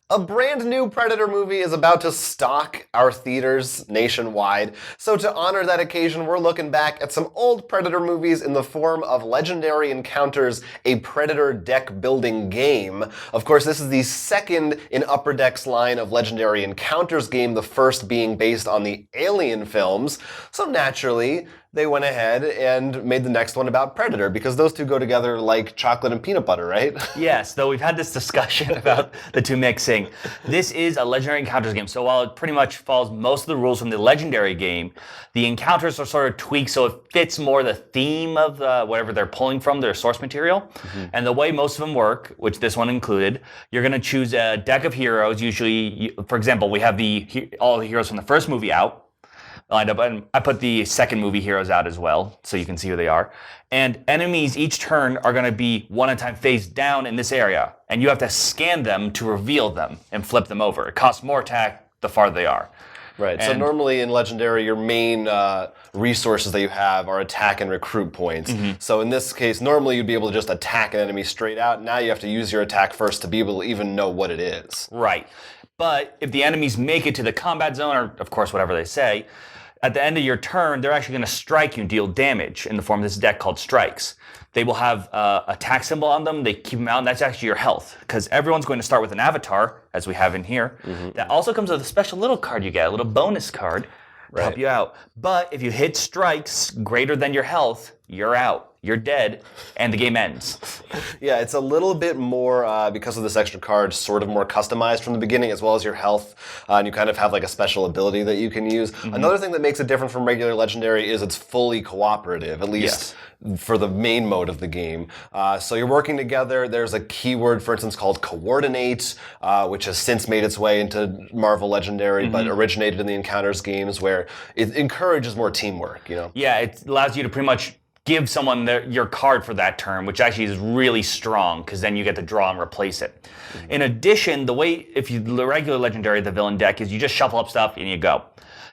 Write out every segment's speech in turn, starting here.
A brand new Predator movie is about to stalk our theaters nationwide, so to honor that occasion, we're looking back at some old Predator movies in the form of Legendary Encounters, a Predator deck building game. Of course, this is the second in Upper Deck's line of Legendary Encounters game, the first being based on the Alien films, so naturally, they went ahead and made the next one about Predator, because those two go together like chocolate and peanut butter, right? Yes, though we've had this discussion about the two mixing. This is a Legendary Encounters game, so while it pretty much follows most of the rules from the Legendary game, the encounters are sort of tweaked so it fits more the theme of whatever they're pulling from, their source material. Mm-hmm. And the way most of them work, which this one included, you're going to choose a deck of heroes. Usually, for example, we have all the heroes from the first movie out. Lined up, and I put the second movie heroes out as well, so you can see who they are. And enemies each turn are going to be one at a time face down in this area, and you have to scan them to reveal them and flip them over. It costs more attack the farther they are. Right, so normally in Legendary, your main resources that you have are attack and recruit points. Mm-hmm. So in this case, normally you'd be able to just attack an enemy straight out. Now you have to use your attack first to be able to even know what it is. Right, but if the enemies make it to the combat zone, or of course whatever they say, at the end of your turn, they're actually going to strike you and deal damage in the form of this deck called strikes. They will have a attack symbol on them. They keep them out, and that's actually your health. Because everyone's going to start with an avatar, as we have in here. Mm-hmm. That also comes with a special little card you get, a little bonus card to help you out. But if you hit strikes greater than your health, you're out. You're dead, and the game ends. Yeah, it's a little bit more, because of this extra card, sort of more customized from the beginning, as well as your health, and you kind of have like a special ability that you can use. Mm-hmm. Another thing that makes it different from regular Legendary is it's fully cooperative, at least for the main mode of the game. So you're working together. There's a keyword, for instance, called coordinate, which has since made its way into Marvel Legendary, but originated in the Encounters games, where it encourages more teamwork, you know? Yeah, it allows you to pretty much give someone your card for that turn, which actually is really strong, because then you get to draw and replace it. Mm-hmm. In addition, the way, if you the regular Legendary, the villain deck, is you just shuffle up stuff and you go.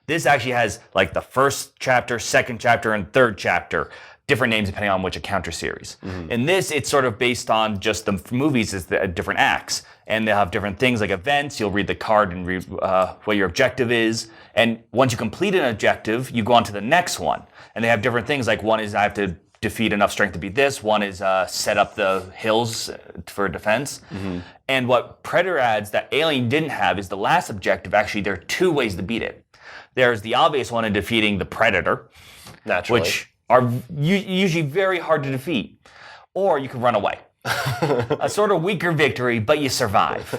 This actually has like the first chapter, second chapter, and third chapter. Different names depending on which encounter series. Mm-hmm. In this, it's sort of based on just the movies as the different acts. And they'll have different things like events. You'll read the card and read what your objective is. And once you complete an objective, you go on to the next one. And they have different things, like one is I have to defeat enough strength to beat this. One is set up the hills for defense. Mm-hmm. And what Predator adds that Alien didn't have is the last objective. Actually, there are two ways to beat it. There's the obvious one in defeating the Predator. Naturally. Which are usually very hard to defeat. Or you can run away. A sort of weaker victory, but you survive.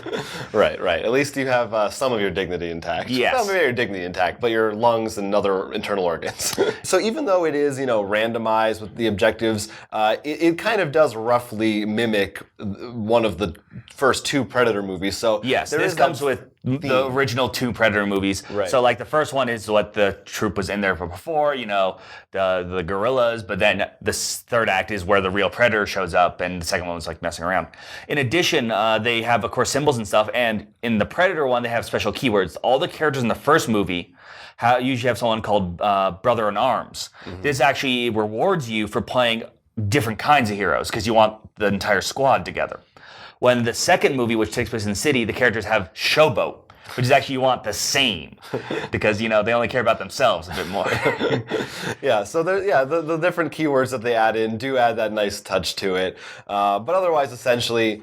Right. At least you have some of your dignity intact. Yes. Not your dignity intact, but your lungs and other internal organs. So even though it is, randomized with the objectives, it kind of does roughly mimic one of the first two Predator movies. So yes, this comes with the original two Predator movies. Right. So like the first one is what the troop was in there for before, the gorillas, but then the third act is where the real Predator shows up, and the second one was like messing around. In addition, they have, of course, symbols and stuff, and in the Predator one, they have special keywords. All the characters in the first movie usually have someone called Brother in Arms. Mm-hmm. This actually rewards you for playing different kinds of heroes, because you want the entire squad together. When the second movie, which takes place in the city, the characters have Showboat, which is actually you want the same, because they only care about themselves a bit more. Yeah, so the different keywords that they add in do add that nice touch to it. But otherwise, essentially,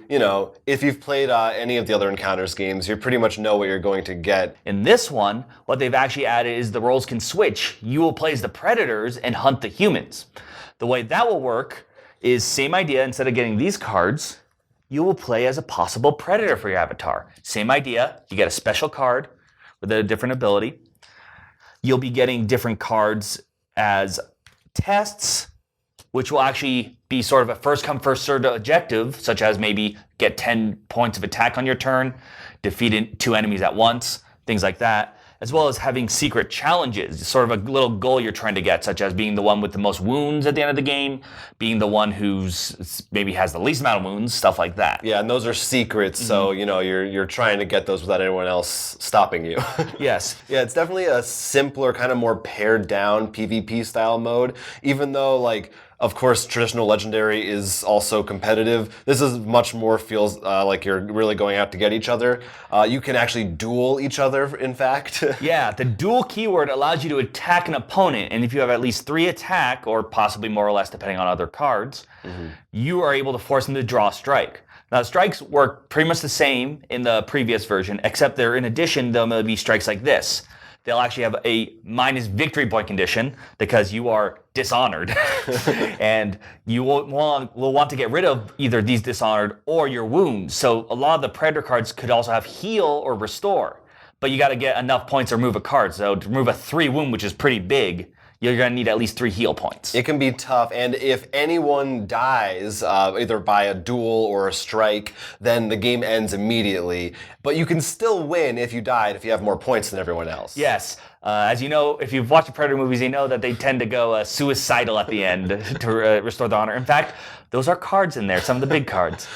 if you've played any of the other Encounters games, you pretty much know what you're going to get. In this one, what they've actually added is the roles can switch. You will play as the Predators and hunt the humans. The way that will work is same idea. Instead of getting these cards, you will play as a possible Predator for your avatar. Same idea. You get a special card with a different ability. You'll be getting different cards as tests, which will actually be sort of a first-come, first-served objective, such as maybe get 10 points of attack on your turn, defeat 2 enemies at once, things like that, as well as having secret challenges, sort of a little goal you're trying to get, such as being the one with the most wounds at the end of the game, being the one who's maybe has the least amount of wounds, stuff like that. Yeah, and those are secrets, so you're trying to get those without anyone else stopping you. Yes. Yeah, it's definitely a simpler, kind of more pared down PvP style mode, even though Of course, traditional Legendary is also competitive. This is much more feels like you're really going out to get each other. You can actually duel each other, in fact. Yeah, the dual keyword allows you to attack an opponent, and if you have at least 3 attack, or possibly more or less depending on other cards, you are able to force them to draw a strike. Now, strikes work pretty much the same in the previous version, except they're in addition, there'll be strikes like this. They'll actually have a minus victory point condition because you are dishonored. And you will want to get rid of either these dishonored or your wounds. So a lot of the Predator cards could also have heal or restore. But you got to get enough points to remove a card. So to remove a 3 wound, which is pretty big, you're going to need at least 3 heal points. It can be tough, and if anyone dies, either by a duel or a strike, then the game ends immediately. But you can still win if you died, if you have more points than everyone else. Yes. As you know, if you've watched the Predator movies, you know that they tend to go suicidal at the end to restore the honor. In fact, those are cards in there, some of the big cards.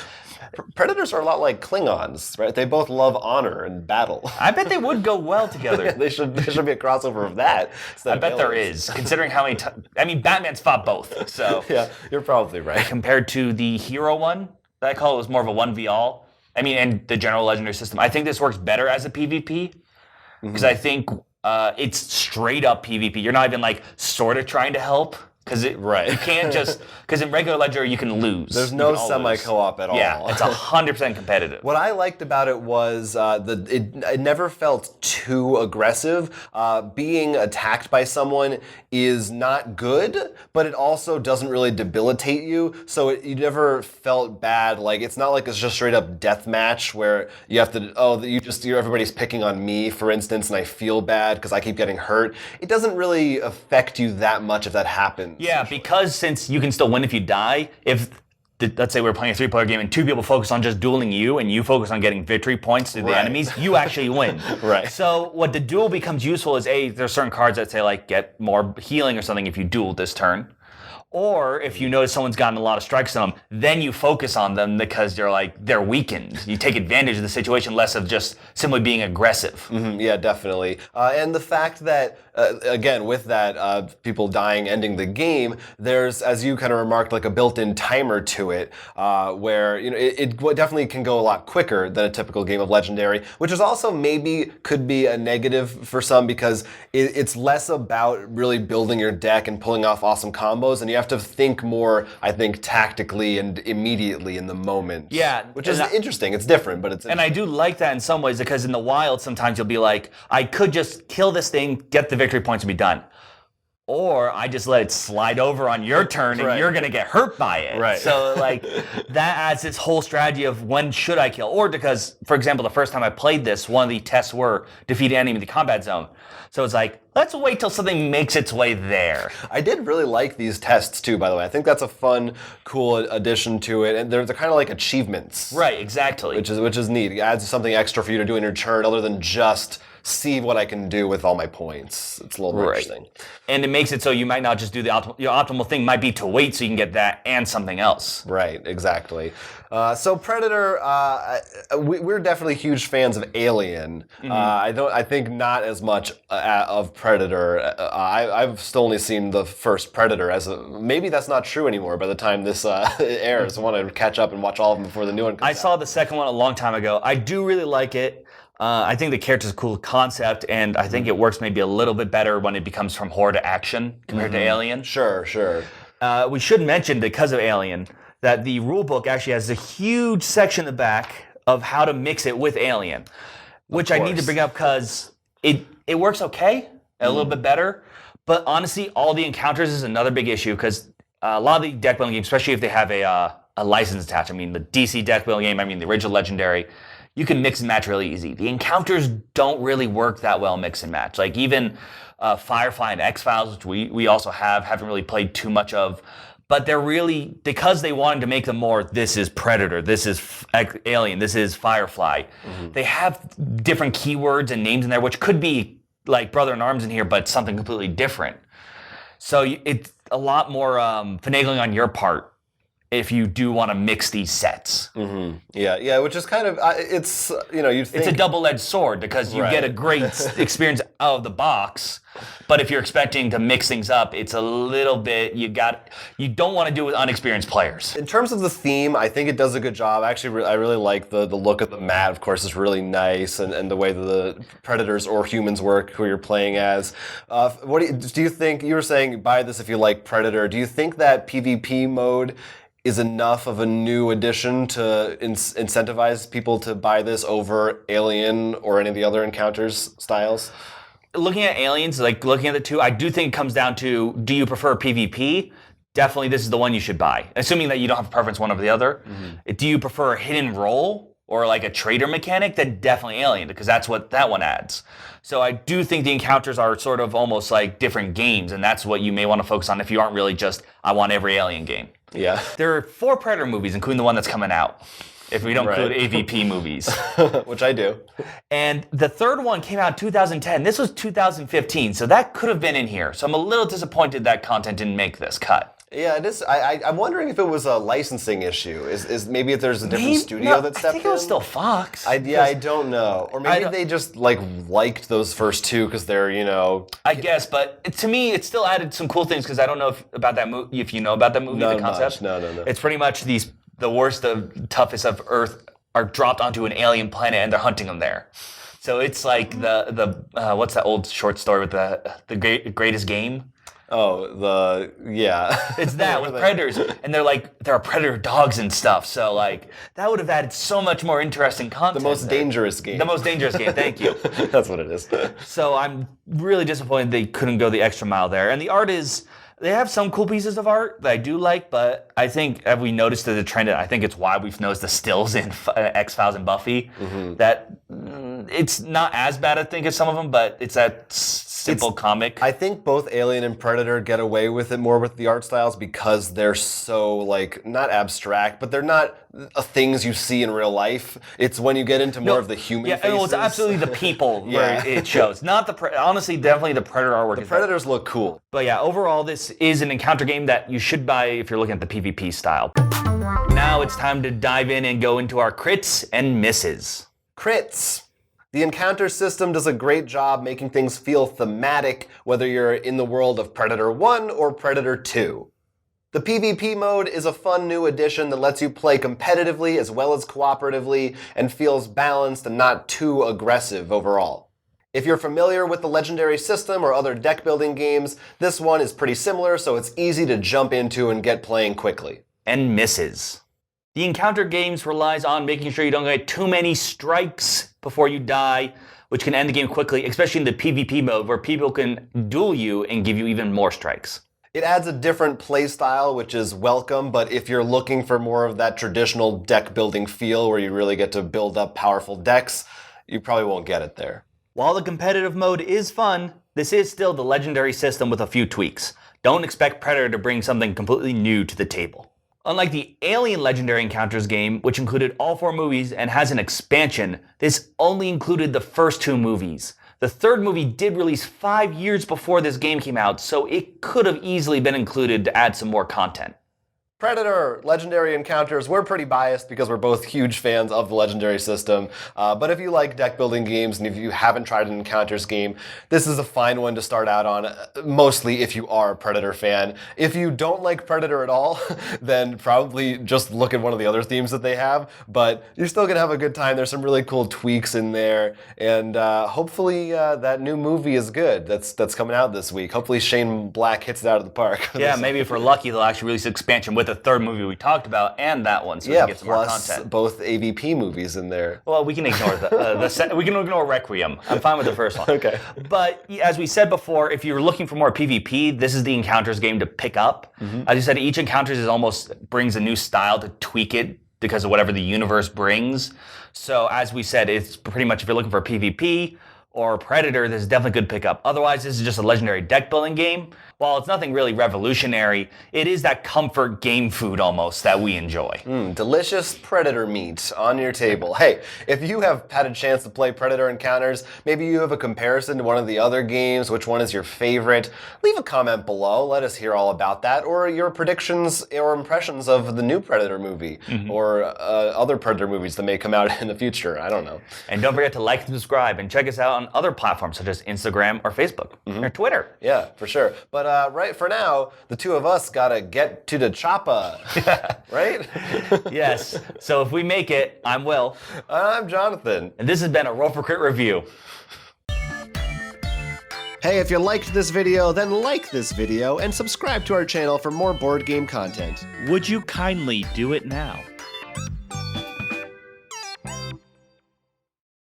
Predators are a lot like Klingons, right? They both love honor and battle. I bet they would go well together. There should be a crossover of that. I bet there is, considering how many times. I mean, Batman's fought both, so. Yeah, you're probably right. Compared to the Hero one, that I call it was more of a 1v all. I mean, and the general Legendary system. I think this works better as a PvP, because I think it's straight up PvP. You're not even like sort of trying to help. Because you can't just, because in regular Legendary you can lose. There's no semi-co-op at all. Yeah, it's 100% competitive. What I liked about it was it never felt too aggressive. Being attacked by someone is not good, but it also doesn't really debilitate you. So you never felt bad. Like it's not like it's just straight up deathmatch where you have to everybody's picking on me, for instance, and I feel bad because I keep getting hurt. It doesn't really affect you that much if that happens. Yeah, because since you can still win if you die, if let's say we're playing a 3-player game and 2 people focus on just dueling you and you focus on getting victory points to the enemies, you actually win. Right. So what the duel becomes useful is there's certain cards that say like get more healing or something if you duel this turn. Or if you notice someone's gotten a lot of strikes on them, then you focus on them because they're weakened. You take advantage of the situation less of just simply being aggressive. Yeah, definitely. And the fact that, again, with that, people dying ending the game, there's, as you kind of remarked, like a built-in timer to it, where it definitely can go a lot quicker than a typical game of Legendary, which is also maybe could be a negative for some because it's less about really building your deck and pulling off awesome combos, and you have to think more, I think, tactically and immediately in the moment. Yeah. Which is interesting. It's different, but it's interesting. And I do like that in some ways because in the wild, sometimes you'll be like, I could just kill this thing, get the victory points and be done. Or I just let it slide over on your turn and you're going to get hurt by it. Right. So like that adds this whole strategy of when should I kill? Or because, for example, the first time I played this, one of the tests were defeat an enemy in the combat zone. So it's like, let's wait till something makes its way there. I did really like these tests too, by the way. I think that's a fun, cool addition to it. And they're kind of like achievements. Right, exactly. Which is neat. It adds something extra for you to do in your turn other than just see what I can do with all my points. It's a little more interesting. And it makes it so you might not just do the optimal. Your optimal thing might be to wait so you can get that and something else. Right, exactly. So Predator, we're definitely huge fans of Alien. I think not as much of Predator. I've still only seen the first Predator. Maybe that's not true anymore by the time this airs. I want to catch up and watch all of them before the new one comes out. I saw the second one a long time ago. I do really like it. I think the character's a cool concept, and I think it works maybe a little bit better when it becomes from horror to action compared to Alien. Sure. We should mention, because of Alien, that the rulebook actually has a huge section in the back of how to mix it with Alien, which I need to bring up because it works okay, a little bit better, but honestly, all the encounters is another big issue because a lot of the deck building games, especially if they have a license attached, I mean the DC deck building game, I mean the original Legendary, you can mix and match really easy. The encounters don't really work that well mix and match. Like even Firefly and X-Files, which we also haven't really played too much of, but they're really, because they wanted to make them more, this is Predator, this is Alien, this is Firefly. They have different keywords and names in there, which could be like Brother in Arms in here, but something completely different. So it's a lot more finagling on your part if you do want to mix these sets. Yeah, which is kind of, it's, you'd think... It's a double-edged sword because you get a great experience out of the box, but if you're expecting to mix things up, it's a little bit, you don't want to do it with unexperienced players. In terms of the theme, I think it does a good job. Actually, I really like the look of the mat, of course, is really nice, and the way that the predators or humans work, who you're playing as. What do you think, you were saying buy this if you like Predator, do you think that PvP mode is enough of a new addition to incentivize people to buy this over Alien or any of the other Encounters styles? Looking at Aliens, like looking at the two, I do think it comes down to, do you prefer PvP? Definitely this is the one you should buy, assuming that you don't have a preference one over the other. Do you prefer a hidden role or like a trader mechanic? Then definitely Alien, because that's what that one adds. So I do think the Encounters are sort of almost like different games, and that's what you may want to focus on if you aren't really just, I want every Alien game. Yeah. There are 4 Predator movies, including the one that's coming out, if we don't include AVP movies. Which I do. And the third one came out in 2010. This was 2015, so that could have been in here. So I'm a little disappointed that content didn't make this cut. Yeah, it is. I'm wondering if it was a licensing issue. Is maybe if there's a different studio that stepped in? I think it was still Fox. I don't know. Or maybe they just liked those first two because they're, I guess, but to me, it still added some cool things because I don't know about that movie. If you know about that movie, the concept. No. It's pretty much the worst, the toughest of Earth are dropped onto an alien planet and they're hunting them there. So it's like the what's that old short story with the greatest game? Oh, It's that with predators, and there are predator dogs and stuff. So that would have added so much more interesting content. The most dangerous game. The most dangerous game. Thank you. That's what it is. So I'm really disappointed they couldn't go the extra mile there. And the art is. They have some cool pieces of art that I do like, but I think, have we noticed the trend, I think it's why we've noticed the stills in X-Files and Buffy, that it's not as bad, I think, as some of them, but it's that simple comic. I think both Alien and Predator get away with it more with the art styles because they're so, not abstract, but they're not things you see in real life. It's when you get into more of the human faces. Yeah, it's absolutely the people where it shows. Not honestly, definitely the Predator artwork. The Predators look cool. But yeah, overall, this is an Encounter game that you should buy if you're looking at the PvP style. Now it's time to dive in and go into our crits and misses. Crits. The Encounter system does a great job making things feel thematic, whether you're in the world of Predator 1 or Predator 2. The PvP mode is a fun new addition that lets you play competitively as well as cooperatively and feels balanced and not too aggressive overall. If you're familiar with the Legendary system or other deck building games, this one is pretty similar, so it's easy to jump into and get playing quickly. And misses. The Encounter games relies on making sure you don't get too many strikes before you die, which can end the game quickly, especially in the PvP mode where people can duel you and give you even more strikes. It adds a different play style, which is welcome, but if you're looking for more of that traditional deck building feel where you really get to build up powerful decks, you probably won't get it there. While the competitive mode is fun, this is still the Legendary system with a few tweaks. Don't expect Predator to bring something completely new to the table. Unlike the Alien Legendary Encounters game, which included all 4 movies and has an expansion, this only included the first 2 movies. The third movie did release 5 years before this game came out, so it could have easily been included to add some more content. Predator, Legendary Encounters, we're pretty biased because we're both huge fans of the Legendary system. But if you like deck building games and if you haven't tried an Encounters game, this is a fine one to start out on, mostly if you are a Predator fan. If you don't like Predator at all, then probably just look at one of the other themes that they have. But you're still going to have a good time. There's some really cool tweaks in there. And hopefully that new movie is good that's coming out this week. Hopefully Shane Black hits it out of the park. Yeah, maybe if we're lucky, they'll actually release an expansion with the third movie we talked about and that one, so we can get some more content. Both AVP movies in there. Well, we can ignore we can ignore Requiem. I'm fine with the first one. Okay. But as we said before, if you're looking for more PvP, this is the Encounters game to pick up. As you said, each Encounters is almost brings a new style to tweak it because of whatever the universe brings. So as we said, it's pretty much if you're looking for PvP or Predator, this is definitely a good pickup. Otherwise, this is just a legendary deck building game. While it's nothing really revolutionary, it is that comfort game food almost that we enjoy. Delicious Predator meat on your table. Hey, if you have had a chance to play Predator Encounters, maybe you have a comparison to one of the other games, which one is your favorite, leave a comment below. Let us hear all about that, or your predictions or impressions of the new Predator movie, or other Predator movies that may come out in the future. I don't know. And don't forget to like and subscribe, and check us out on other platforms such as Instagram or Facebook or Twitter. Yeah, for sure. But right for now, the two of us gotta get to the chopper, right? Yes. So if we make it, I'm Will. I'm Jonathan. And this has been a Roll for Crit review. Hey, if you liked this video, then like this video and subscribe to our channel for more board game content. Would you kindly do it now?